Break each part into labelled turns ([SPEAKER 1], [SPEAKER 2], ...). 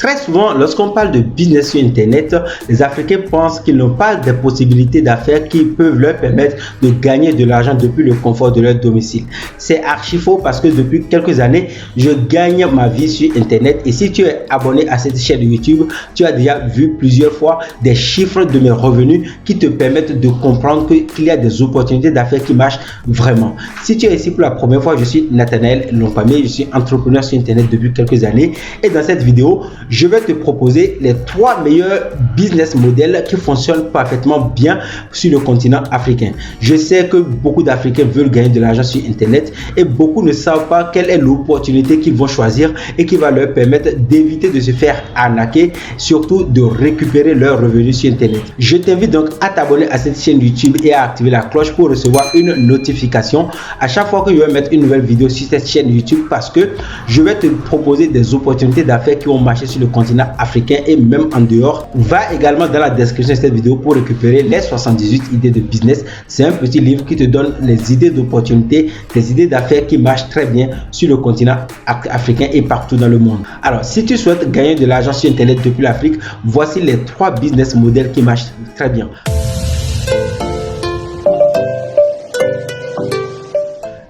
[SPEAKER 1] Très souvent, lorsqu'on parle de business sur Internet, les Africains pensent qu'ils n'ont pas de possibilités d'affaires qui peuvent leur permettre de gagner de l'argent depuis le confort de leur domicile. C'est archi faux parce que depuis quelques années, je gagne ma vie sur Internet et si tu es abonné à cette chaîne YouTube, tu as déjà vu plusieurs fois des chiffres de mes revenus qui te permettent de comprendre qu'il y a des opportunités d'affaires qui marchent vraiment. Si tu es ici pour la première fois, je suis Nathanaël Lompamé, je suis entrepreneur sur Internet depuis quelques années et dans cette vidéo, je vais te proposer les 3 meilleurs business models qui fonctionnent parfaitement bien sur le continent africain. Je sais que beaucoup d'Africains veulent gagner de l'argent sur Internet et beaucoup ne savent pas quelle est l'opportunité qu'ils vont choisir et qui va leur permettre d'éviter de se faire arnaquer, surtout de récupérer leurs revenus sur Internet. Je t'invite donc à t'abonner à cette chaîne YouTube et à activer la cloche pour recevoir une notification à chaque fois que je vais mettre une nouvelle vidéo sur cette chaîne YouTube parce que je vais te proposer des opportunités d'affaires qui ont marché sur le continent africain et même en dehors. Va également dans la description de cette vidéo pour récupérer les 78 idées de business. C'est un petit livre qui te donne les idées d'opportunités, des idées d'affaires qui marchent très bien sur le continent africain et partout dans le monde. Alors, si tu souhaites gagner de l'argent sur Internet depuis l'Afrique, voici les 3 business models qui marchent très bien.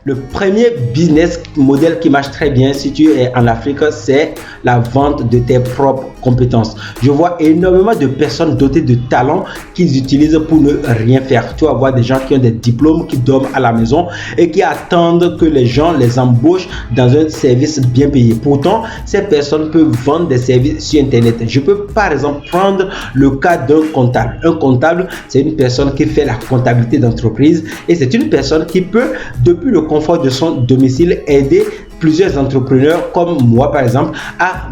[SPEAKER 1] Le premier business model qui marche très bien si tu es en Afrique, c'est la vente de tes propres compétences. Je vois énormément de personnes dotées de talents qu'ils utilisent pour ne rien faire. Tu vas voir des gens qui ont des diplômes, qui dorment à la maison et qui attendent que les gens les embauchent dans un service bien payé. Pourtant, ces personnes peuvent vendre des services sur Internet. Je peux par exemple prendre le cas d'un comptable. Un comptable, c'est une personne qui fait la comptabilité d'entreprise et c'est une personne qui peut, depuis le confort de son domicile, aider plusieurs entrepreneurs comme moi par exemple à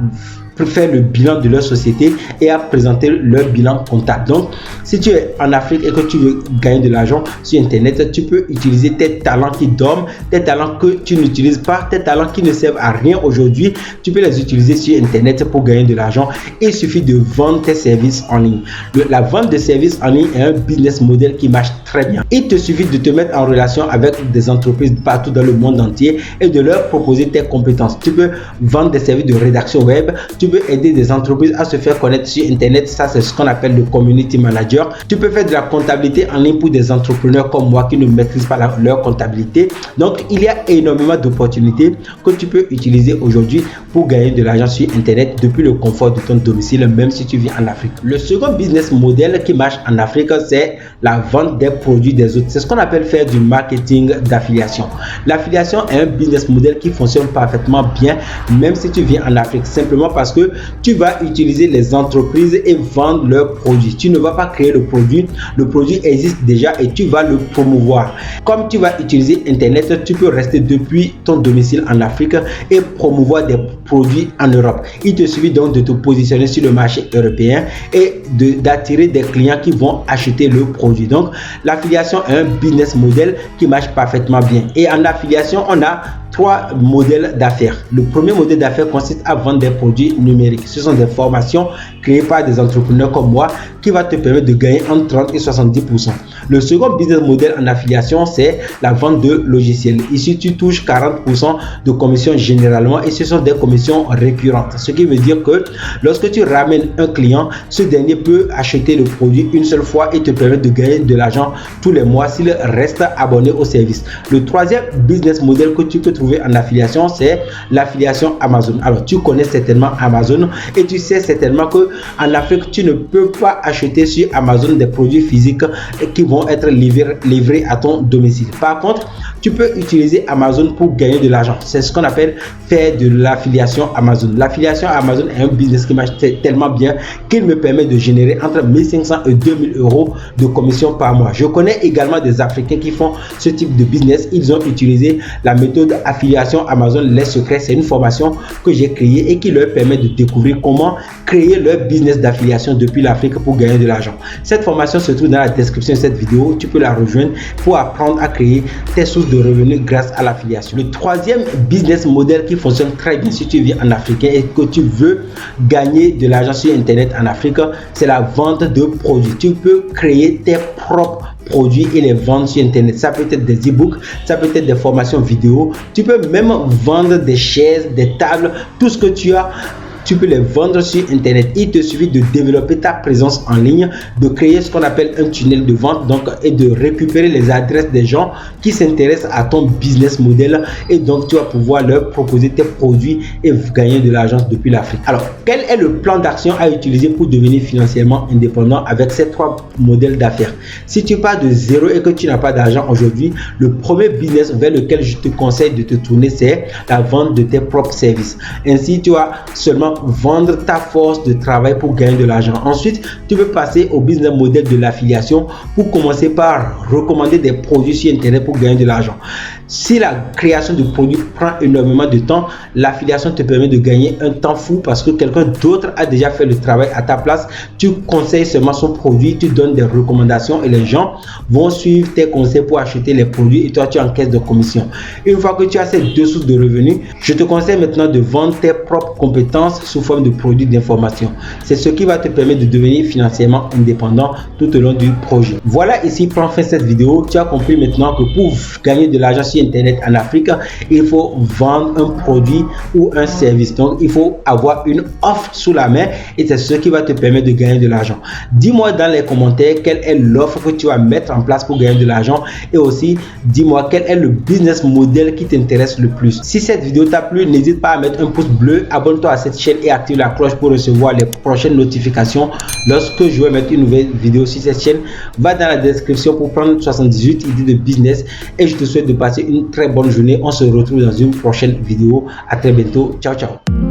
[SPEAKER 1] faire le bilan de leur société et à présenter leur bilan comptable. Donc, si tu es en Afrique et que tu veux gagner de l'argent sur Internet, tu peux utiliser tes talents qui dorment, tes talents que tu n'utilises pas, tes talents qui ne servent à rien aujourd'hui. Tu peux les utiliser sur Internet pour gagner de l'argent. Il suffit de vendre tes services en ligne. La vente de services en ligne est un business model qui marche très bien. Il te suffit de te mettre en relation avec des entreprises partout dans le monde entier et de leur proposer tes compétences. Tu peux vendre des services de rédaction web, tu peux aider des entreprises à se faire connaître sur Internet. Ça, c'est ce qu'on appelle le community manager. Tu peux faire de la comptabilité en ligne pour des entrepreneurs comme moi qui ne maîtrisent pas leur comptabilité. Donc, il y a énormément d'opportunités que tu peux utiliser aujourd'hui pour gagner de l'argent sur Internet depuis le confort de ton domicile, même si tu vis en Afrique. Le second business model qui marche en Afrique, c'est la vente des produits des autres. C'est ce qu'on appelle faire du marketing d'affiliation. L'affiliation est un business model qui fonctionne parfaitement bien, même si tu vis en Afrique, simplement parce que tu vas utiliser les entreprises et vendre leurs produits. Tu ne vas pas créer le produit existe déjà et tu vas le promouvoir. Comme tu vas utiliser Internet, tu peux rester depuis ton domicile en Afrique et promouvoir des produits en Europe. Il te suffit donc de te positionner sur le marché européen et d'attirer des clients qui vont acheter le produit. Donc, l'affiliation est un business model qui marche parfaitement bien. Et en affiliation, on a 3 modèles d'affaires. Le premier modèle d'affaires consiste à vendre des produits numériques. Ce sont des formations créées par des entrepreneurs comme moi qui va te permettre de gagner entre 30 et 70%. Le second business model en affiliation, c'est la vente de logiciels. Ici, tu touches 40% de commission généralement et ce sont des commissions récurrentes. Ce qui veut dire que lorsque tu ramènes un client, ce dernier peut acheter le produit une seule fois et te permettre de gagner de l'argent tous les mois s'il reste abonné au service. Le troisième business model que tu peux trouver en affiliation, c'est l'affiliation Amazon. Alors, tu connais certainement Amazon et tu sais certainement que en Afrique, tu ne peux pas acheter sur Amazon des produits physiques qui vont être livrés à ton domicile. Par contre, tu peux utiliser Amazon pour gagner de l'argent. C'est ce qu'on appelle faire de l'affiliation Amazon. L'affiliation Amazon est un business qui marche tellement bien qu'il me permet de générer entre 1500 et 2000 euros de commission par mois. Je connais également des Africains qui font ce type de business. Ils ont utilisé la méthode affiliation Amazon Les Secrets. C'est une formation que j'ai créée et qui leur permet de découvrir comment créer leur business d'affiliation depuis l'Afrique pour gagner de l'argent. Cette formation se trouve dans la description de cette vidéo. Tu peux la rejoindre pour apprendre à créer tes sources de revenus grâce à l'affiliation. Le troisième business model qui fonctionne très bien si tu vis en Afrique et que tu veux gagner de l'argent sur Internet en Afrique, c'est la vente de produits. Tu peux créer tes propres produits et les vendre sur Internet. Ça peut être des e-books, ça peut être des formations vidéo. Tu peux même vendre des chaises, des tables, tout ce que tu as tu peux les vendre sur Internet. Il te suffit de développer ta présence en ligne, de créer ce qu'on appelle un tunnel de vente donc, et de récupérer les adresses des gens qui s'intéressent à ton business model et donc tu vas pouvoir leur proposer tes produits et gagner de l'argent depuis l'Afrique. Alors, quel est le plan d'action à utiliser pour devenir financièrement indépendant avec ces 3 modèles d'affaires? Si tu pars de zéro et que tu n'as pas d'argent aujourd'hui, le premier business vers lequel je te conseille de te tourner, c'est la vente de tes propres services. Ainsi, tu vas seulement vendre ta force de travail pour gagner de l'argent. Ensuite, tu peux passer au business model de l'affiliation pour commencer par recommander des produits sur Internet pour gagner de l'argent. Si la création de produits prend énormément de temps, l'affiliation te permet de gagner un temps fou parce que quelqu'un d'autre a déjà fait le travail à ta place. Tu conseilles seulement son produit, tu donnes des recommandations et les gens vont suivre tes conseils pour acheter les produits et toi tu encaisses de commission. Une fois que tu as ces 2 sources de revenus, je te conseille maintenant de vendre tes propres compétences sous forme de produits d'information. C'est ce qui va te permettre de devenir financièrement indépendant tout au long du projet. Voilà, ici prend fin cette vidéo. Tu as compris maintenant que pour gagner de l'argent sur Internet en Afrique, il faut vendre un produit ou un service. Donc, il faut avoir une offre sous la main et c'est ce qui va te permettre de gagner de l'argent. Dis-moi dans les commentaires quelle est l'offre que tu vas mettre en place pour gagner de l'argent et aussi dis-moi quel est le business model qui t'intéresse le plus. Si cette vidéo t'a plu, n'hésite pas à mettre un pouce bleu, abonne-toi à cette chaîne et active la cloche pour recevoir les prochaines notifications lorsque je vais mettre une nouvelle vidéo sur cette chaîne. Va dans la description pour prendre 78 idées de business et je te souhaite de passer une très bonne journée. On se retrouve dans une prochaine vidéo. À très bientôt. Ciao, ciao.